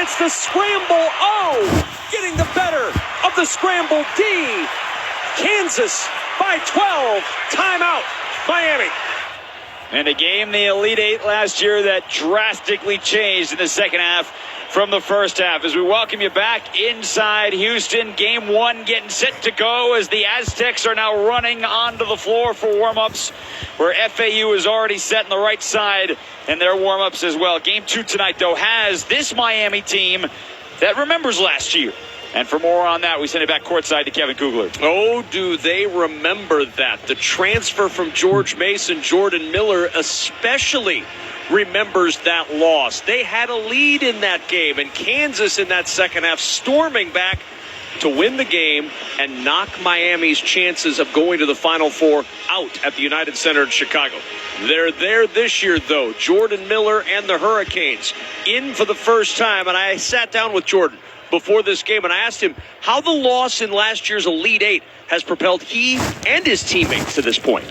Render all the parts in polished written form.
it's the scramble O getting the better of the scramble D. Kansas by 12. Timeout, Miami. And a game, the Elite Eight last year, that drastically changed in the second half from the first half. As we welcome you back inside Houston, game one getting set to go as the Aztecs are now running onto the floor for warm-ups, where FAU is already set on the right side in their warm-ups as well. Game two tonight, though, has this Miami team that remembers last year. And for more on that, we send it back courtside to Kevin Kugler. Oh, do they remember that. The transfer from George Mason, Jordan Miller especially remembers that loss. They had a lead in that game, and Kansas in that second half storming back to win the game and knock Miami's chances of going to the Final Four out at the United Center in Chicago. They're there this year, though. Jordan Miller and the Hurricanes in for the first time, and I sat down with Jordan before this game, and I asked him how the loss in last year's Elite Eight has propelled he and his teammates to this point.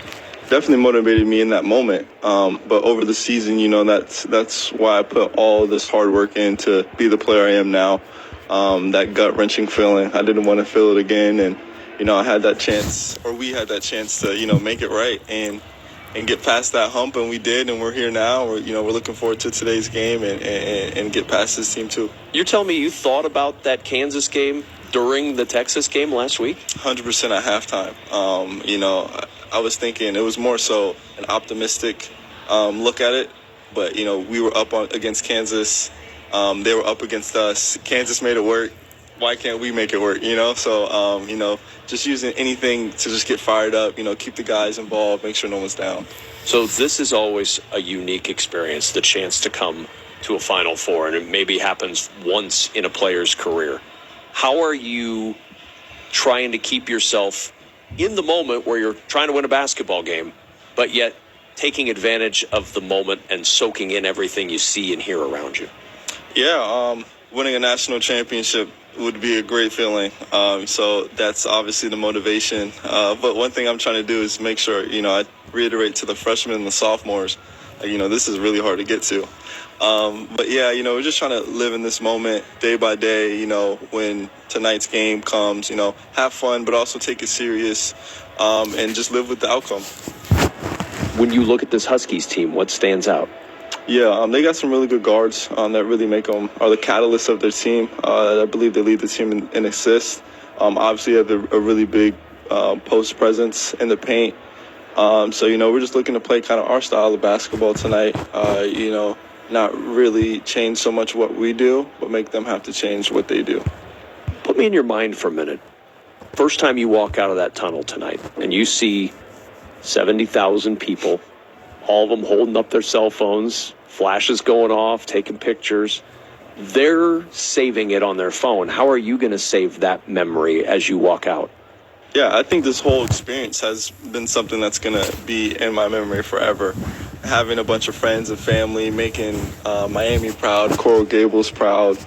Definitely motivated me in that moment. But over the season, that's why I put all this hard work in to be the player I am now. That gut-wrenching feeling, I didn't want to feel it again. And, I had that chance, or we had that chance to, make it right and get past that hump, and we did, and we're here now. We're looking forward to today's game and get past this team too. You're telling me you thought about that Kansas game during the Texas game last week? 100% at halftime. I was thinking it was more so an optimistic look at it, but we were up against Kansas. They were up against us. Kansas made it work. Why can't we make it work? So just using anything to just get fired up. Keep the guys involved, make sure no one's down. So this is always a unique experience, the chance to come to a Final Four, and it maybe happens once in a player's career. How are you trying to keep yourself in the moment where you're trying to win a basketball game, but yet taking advantage of the moment and soaking in everything you see and hear around you? Yeah, winning a national championship would be a great feeling. So that's obviously the motivation. But one thing I'm trying to do is make sure, I reiterate to the freshmen and the sophomores, this is really hard to get to. But yeah, we're just trying to live in this moment day by day, when tonight's game comes, have fun, but also take it serious, and just live with the outcome. When you look at this Huskies team, what stands out? Yeah, they got some really good guards that really make them, are the catalyst of their team. I believe they lead the team in assists. Obviously, have a really big post presence in the paint. So, we're just looking to play kind of our style of basketball tonight. Not really change so much what we do, but make them have to change what they do. Put me in your mind for a minute. First time you walk out of that tunnel tonight and you see 70,000 people, all of them holding up their cell phones, flashes going off, taking pictures. They're saving it on their phone. How are you going to save that memory as you walk out? Yeah, I think this whole experience has been something that's going to be in my memory forever. Having a bunch of friends and family, making Miami proud, Coral Gables proud.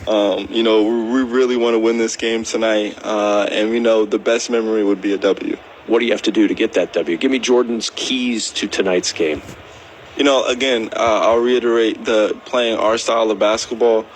We really want to win this game tonight, and we know the best memory would be a W. What do you have to do to get that W? Give me Jordan's keys to tonight's game. Again, I'll reiterate the playing our style of basketball.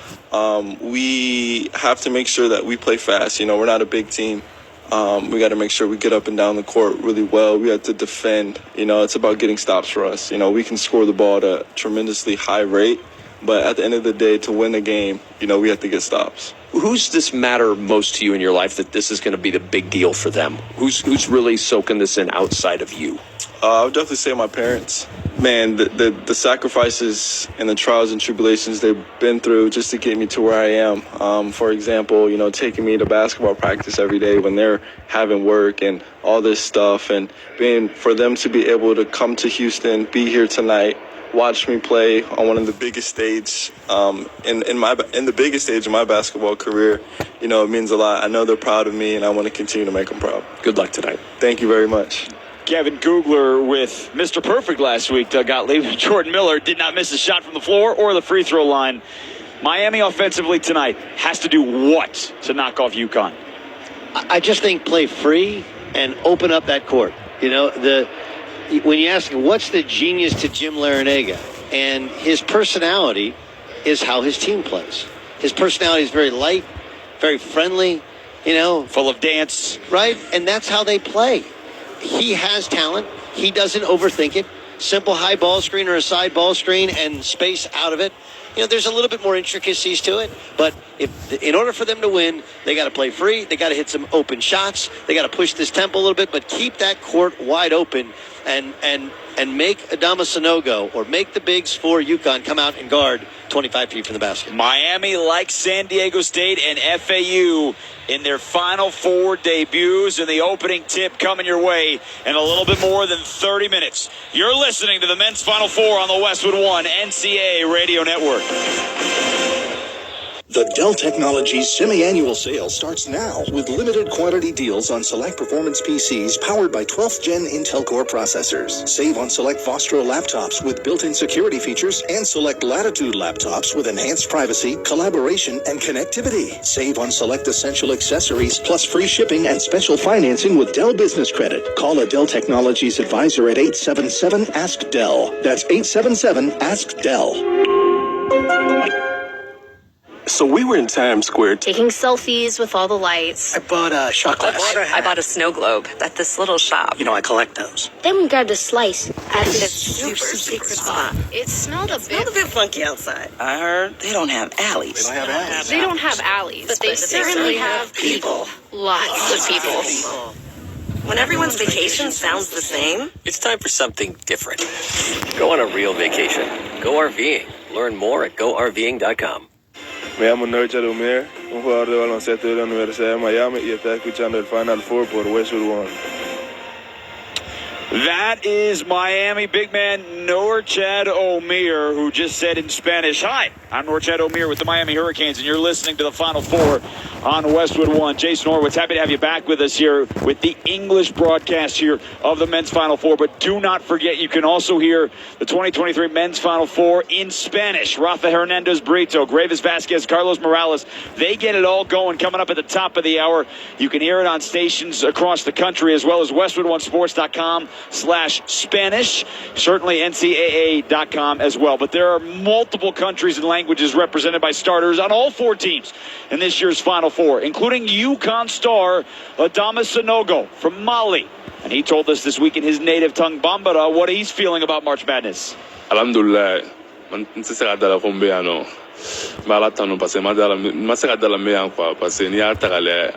We have to make sure that we play fast. We're not a big team. We got to make sure we get up and down the court really well. We have to defend. It's about getting stops for us. We can score the ball at a tremendously high rate, but at the end of the day, to win the game, we have to get stops. Who's this matter most to you in your life that this is going to be the big deal for them? Who's really soaking this in outside of you? I would definitely say my parents. Man, the sacrifices and the trials and tribulations they've been through just to get me to where I am. For example, taking me to basketball practice every day when they're having work and all this stuff, and for them to be able to come to Houston, be here tonight, watch me play on one of the biggest stages in the biggest stage of my basketball career. It means a lot. I know they're proud of me, and I want to continue to make them proud. Good luck tonight. Thank you very much. Kevin Kugler with Mr. Perfect last week. Doug Gottlieb. Jordan Miller did not miss a shot from the floor or the free throw line. Miami offensively tonight has to do what to knock off UConn? I just think play free and open up that court. When you ask him, what's the genius to Jim Larrañaga? And his personality is how his team plays. His personality is very light, very friendly, full of dance. right? And that's how they play. He has talent. He doesn't overthink it. Simple high ball screen or a side ball screen and space out of it. There's a little bit more intricacies to it, but in order for them to win, they got to play free. They got to hit some open shots. They got to push this tempo a little bit, but keep that court wide open and make Adama Sanogo or make the bigs for UConn come out and guard 25 feet from the basket. Miami, like San Diego State and FAU, in their Final Four debuts, and the opening tip coming your way in a little bit more than 30 minutes. You're listening to the Men's Final Four on the Westwood One NCAA Radio Network. The Dell Technologies semi-annual sale starts now with limited quantity deals on select performance PCs powered by 12th Gen Intel Core processors. Save on select Vostro laptops with built-in security features and select Latitude laptops with enhanced privacy, collaboration, and connectivity. Save on select essential accessories plus free shipping and special financing with Dell Business Credit. Call a Dell Technologies advisor at 877-ASK-DELL. That's 877-ASK-DELL. So we were in Times Square. Taking selfies with all the lights. I bought a shot glass. I bought a snow globe at this little shop. I collect those. Then we grabbed a slice at This this super secret spot. It smelled a bit. Funky outside. I heard they don't have alleys. They don't have alleys. They don't have alleys, But they certainly have people. Lots of people. When everyone's vacation sounds the same. It's time for something different. Go on a real vacation. Go RVing. Learn more at GoRVing.com. Me llamo Nerchad Omier, un jugador de baloncesto de la Universidad de Miami y está escuchando el Final Four por Westwood One. That is Miami big man Norchad Omier, who just said in Spanish, "Hi, I'm Norchad Omier with the Miami Hurricanes, and you're listening to the Final Four on Westwood One." Jason Horwitz, happy to have you back with us here with the English broadcast here of the Men's Final Four. But do not forget, you can also hear the 2023 Men's Final Four in Spanish. Rafa Hernandez Brito, Gravis Vasquez, Carlos Morales, they get it all going coming up at the top of the hour. You can hear it on stations across the country as well as WestwoodOneSports.com/Spanish. Certainly NCAA.com as well. But there are multiple countries and languages represented by starters on all four teams in this year's Final Four, including UConn star Adama Sanogo from Mali. And he told us this week in his native tongue, Bambara, what he's feeling about March Madness. Alhamdulillah, man se gada la kombe ano. Malata no pase madala, masaka dala me anfa, pase ni ata gale